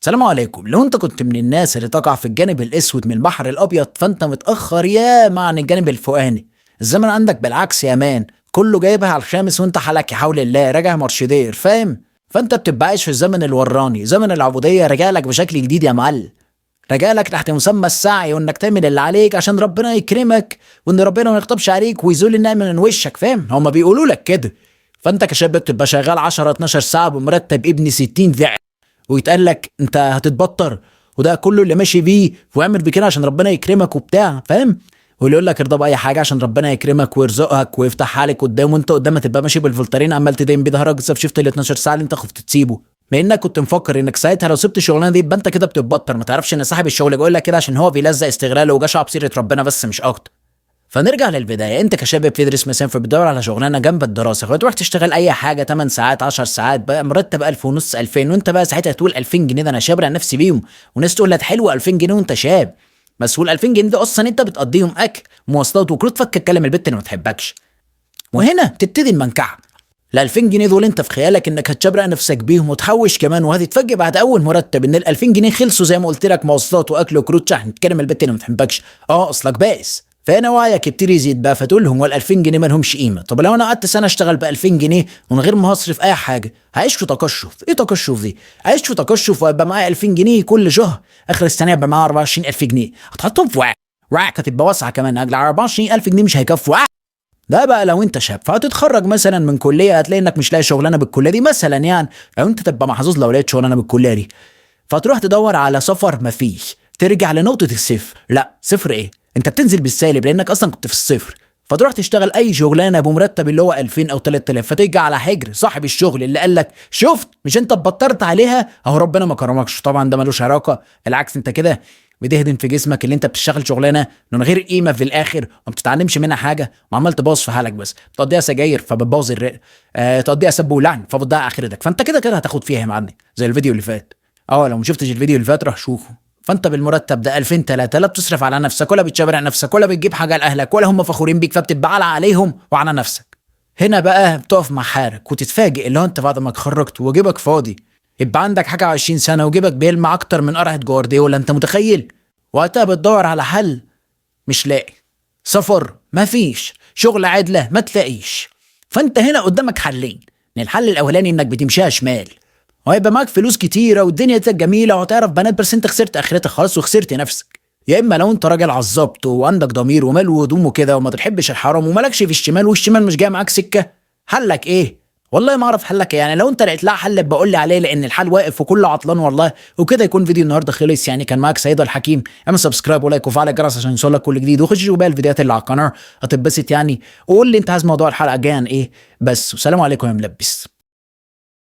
السلام عليكم. لو انت كنت من الناس اللي تقع في الجانب الاسود من البحر الابيض فانت متاخر ياما عن الجانب الفوقاني. الزمن عندك بالعكس يا مان، كله جايبها على الخامس وانت حالك يا حول الله راجع مرشدير، فاهم؟ فانت بتبقى عايش في الزمن الوراني، زمن العبوديه راجع لك بشكل جديد يا معلم. راجع لك تحت مسمى السعي وانك تعمل اللي عليك عشان ربنا يكرمك، وان ربنا ما يغضبش عليك ويزول النعمه من وشك، فاهم؟ هما بيقولوا لك كده. فانت كشاب بتبقى شغال 10 12 ساعه بمرتب ابن 60 ذئب، ويتقال لك انت هتتبطر وده كله اللي ماشي بيه واعمل بكده عشان ربنا يكرمك وبتاع، فاهم؟ واللي يقول لك ارضى باي حاجه عشان ربنا يكرمك ويرزقك ويفتح حالك قدام، وانت قدام تبقى ماشي بالفلترين عمال تدين بظهرك في شفت ال 12 ساعه اللي انت خفت تسيبه، لانك كنت مفكر انك ساعتها لو سبت الشغلانه دي يبقى انت كده بتتبطر. ما تعرفش ان صاحب الشغل بيقول لك كده عشان هو بيلزق استغلاله وجشع بسيره ربنا بس مش اكتر. فنرجع للبدايه، انت كشاب بتدرس مثلا فبتدور على شغلانه جنب الدراسه، فتروح تشتغل اي حاجه 8 ساعات 10 ساعات بقى مرتب 1000 ونص 2000، وانت بقى ساعتها تقول 2000 جنيه ده انا شابر على نفسي بيهم، وناس تقول لك حلو 2000 جنيه وانت شاب. بس هو ال 2000 جنيه ده اصلا انت بتقضيهم اكل مواصلات وكروت فك تكلم البت اللي ما تحبكش. وهنا تبتدي المنكعه. ال 2000 جنيه دول انت في خيالك انك هتشبرق نفسك بيهم وتحوش كمان، وهتتفاجئ بعد اول مرتب ان ال 2000 جنيه خلصوا زي ما قلت لك، مواصلات واكل وكروت شحن تكلم البت اللي ما تحبكش. اصلك بائس. فانا وعيك يبتدي يزيد بقى، فتقول لهم وال 2000 جنيه ما لهمش قيمه. طب لو انا قعدت سنه اشتغل ب 2000 جنيه ومن غير ما هصرف اي حاجه، هعيش في تقشف. ايه تقشف دي؟ عايش في تقشف ويبقى معايا 2000 جنيه كل شهر، اخر السنه يبقى معايا 24000 جنيه هتحطهم في وعك هتبقى واسعه كمان، اجل 24000 جنيه مش هيكفوا. ده بقى لو انت شاب فهتتخرج مثلا من كليه، هتلاقي انك مش لاقي شغلانه بالكليه دي مثلا، يعني لو انت تبقى محظوظ لو لقيت شغلانه بالكليه دي، فتروح تدور على سفر، مفيش، ترجع لنقطه الصفر. لا صفر ايه، انت بتنزل بالسالب لانك اصلا كنت في الصفر. فتروح تشتغل اي شغلانه بمرتب اللي هو 2000 او 3000، فتيجي على حجر صاحب الشغل اللي قال لك شفت مش انت اتبطرت عليها اهو ربنا ما كرمكش. طبعا ده ملوش علاقه، بالعكس انت كده بتهدم في جسمك اللي انت بتشتغل شغلانه من غير قيمه في الاخر، وما بتتعلمش منها حاجه، وعمال تبوظ في حالك بس، تقضيها سجاير فبتبوظ الرئه، تقضيها سب ولعن فبتضيع اخرتك. فانت كده كده هتاخد فيها يا معلم زي الفيديو اللي فات. لو ما شفتش الفيديو اللي فات روح شوفه. فانت بالمرتب ده 2000 3 لا بتصرف على نفسك ولا بتشبر على نفسك ولا بتجيب حاجه لاهلك ولا هم فخورين بيك، فبتبقى عليهم وعلى نفسك. هنا بقى بتقف مع حالك وتتفاجئ اللي هو انت بعد ما اتخرجت وجيبك فاضي، يبقى عندك حاجه 20 سنه وجيبك بيلمع اكتر من قرعه جوارديولا، انت متخيل؟ وقتها بتدور على حل، مش لاقي. سفر مفيش، شغل عدله ما تلاقيش. فانت هنا قدامك حلين، ان الحل الاولاني انك بتمشيها شمال وهيبقى معاك فلوس كتيره والدنيا جميله وهتعرف بنات، بس انت خسرت اخرتك خلاص وخسرت نفسك. يا اما لو انت راجل عالظبط وعندك ضمير ومال وهدوم وكده وما تحبش الحرام ومالكش في الشمال والشمال مش جاي معاك سكه، حلك ايه؟ والله ما اعرف حلك، يعني لو انت لقيت لها حل بقول لي عليه، لان الحل واقف وكله عطلان والله. وكده يكون فيديو النهارده خلص، يعني كان معاك سيد الحكيم. اعمل سبسكرايب ولايك وفعل الجرس عشان يوصلك كل جديد، وخش شوف بقى الفيديوهات اللي على القناه هتتبسط يعني، وقول لي انت عايز موضوع الحلقه الجايه عن ايه بس. والسلام عليكم يا ملبس.